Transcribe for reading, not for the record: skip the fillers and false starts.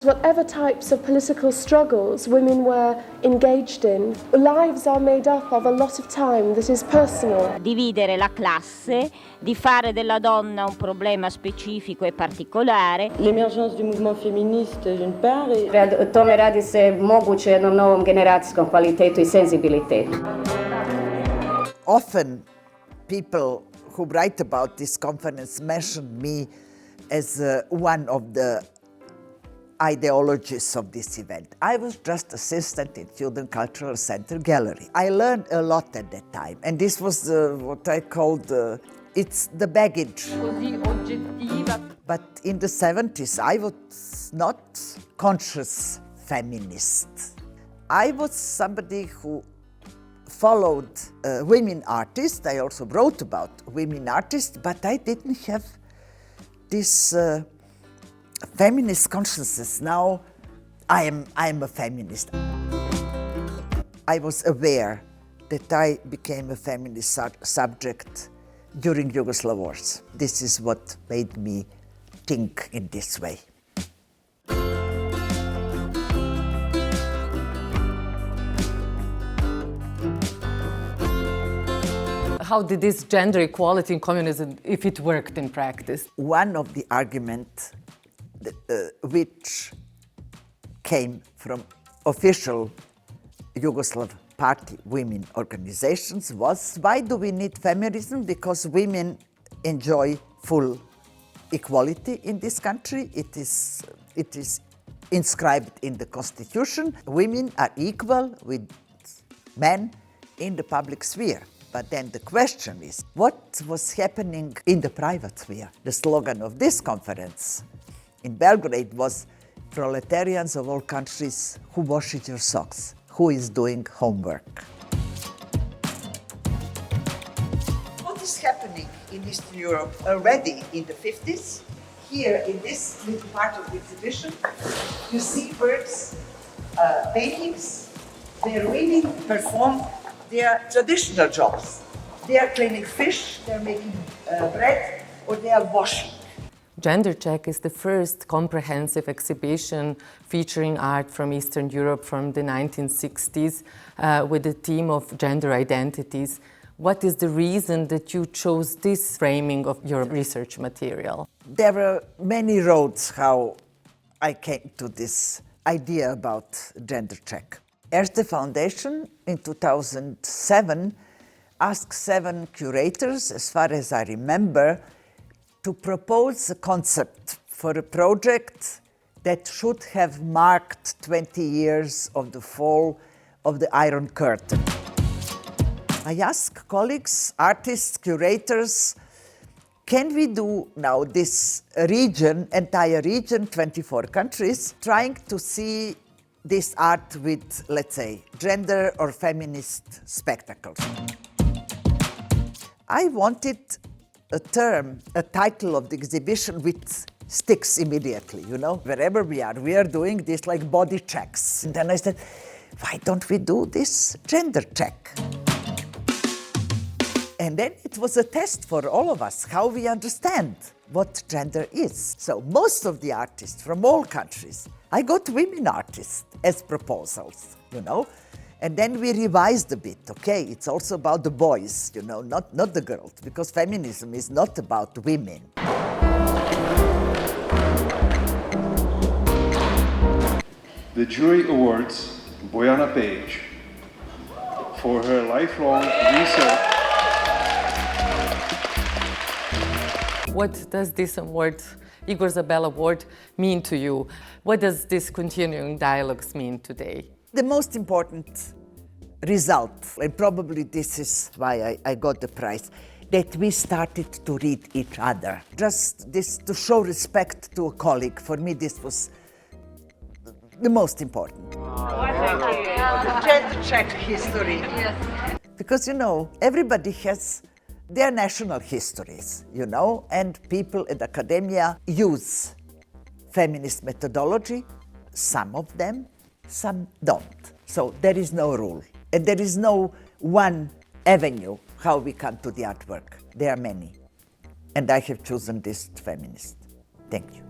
Whatever types of political struggles women were engaged in, lives are made up of a lot of time that is personal. Dividere la classe, di fare della donna un problema specifico e particolare. L'émergence du mouvement féministe d'une part i O tome radi se moguće jednom novom generacijskom kvalitetu i senzibilitetu. Often people who write about this conference mention me as one of the ideologies of this event. I was just assistant in Student Cultural Center Gallery. I learned a lot at that time, and this was what I called, it's the baggage. But in the 70s, I was not conscious feminist. I was somebody who followed women artists. I also wrote about women artists, but I didn't have this feminist consciousness. Now I am a feminist. I was aware that I became a feminist subject during Yugoslav wars. This is what made me think in this way. How did this gender equality in communism, if it worked in practice? One of the arguments which came from official Yugoslav party women organizations was, why do we need feminism? Because women enjoy full equality in this country. It is inscribed in the constitution. Women are equal with men in the public sphere. But then the question is, what was happening in the private sphere? The slogan of this conference in Belgrade was, "Proletarians of all countries, who washes your socks? Who is doing homework?" What is happening in Eastern Europe already in the 50s? Here in this little part of the exhibition, you see works, paintings, where women perform their traditional jobs. They are cleaning fish, they are making bread, or they are washing. Gender Check is the first comprehensive exhibition featuring art from Eastern Europe from the 1960s with a theme of gender identities. What is the reason that you chose this framing of your research material? There were many roads how I came to this idea about Gender Check. ERSTE Foundation in 2007 asked 7 curators, as far as I remember, to propose a concept for a project that should have marked 20 years of the fall of the Iron Curtain. I asked colleagues, artists, curators, can we do now this region, entire region, 24 countries, trying to see this art with, let's say, gender or feminist spectacles? I wanted a term, a title of the exhibition which sticks immediately, you know? Wherever we are doing this like body checks. And then I said, why don't we do this gender check? And then it was a test for all of us, how we understand what gender is. So most of the artists from all countries, I got women artists as proposals, you know? And then we revised a bit, okay, it's also about the boys, you know, not the girls, because feminism is not about women. The jury awards Bojana Pejić for her lifelong research. What does this award, Igor Zabel Award, mean to you? What does this continuing dialogues mean today? The most important result, and probably this is why I got the prize, that we started to read each other. Just this, to show respect to a colleague, for me this was the most important. Gender check history. Yes. Because, you know, everybody has their national histories, you know, and people in academia use feminist methodology, some of them, some don't. So there is no rule. And there is no one avenue how we come to the artwork. There are many. And I have chosen this feminist. Thank you.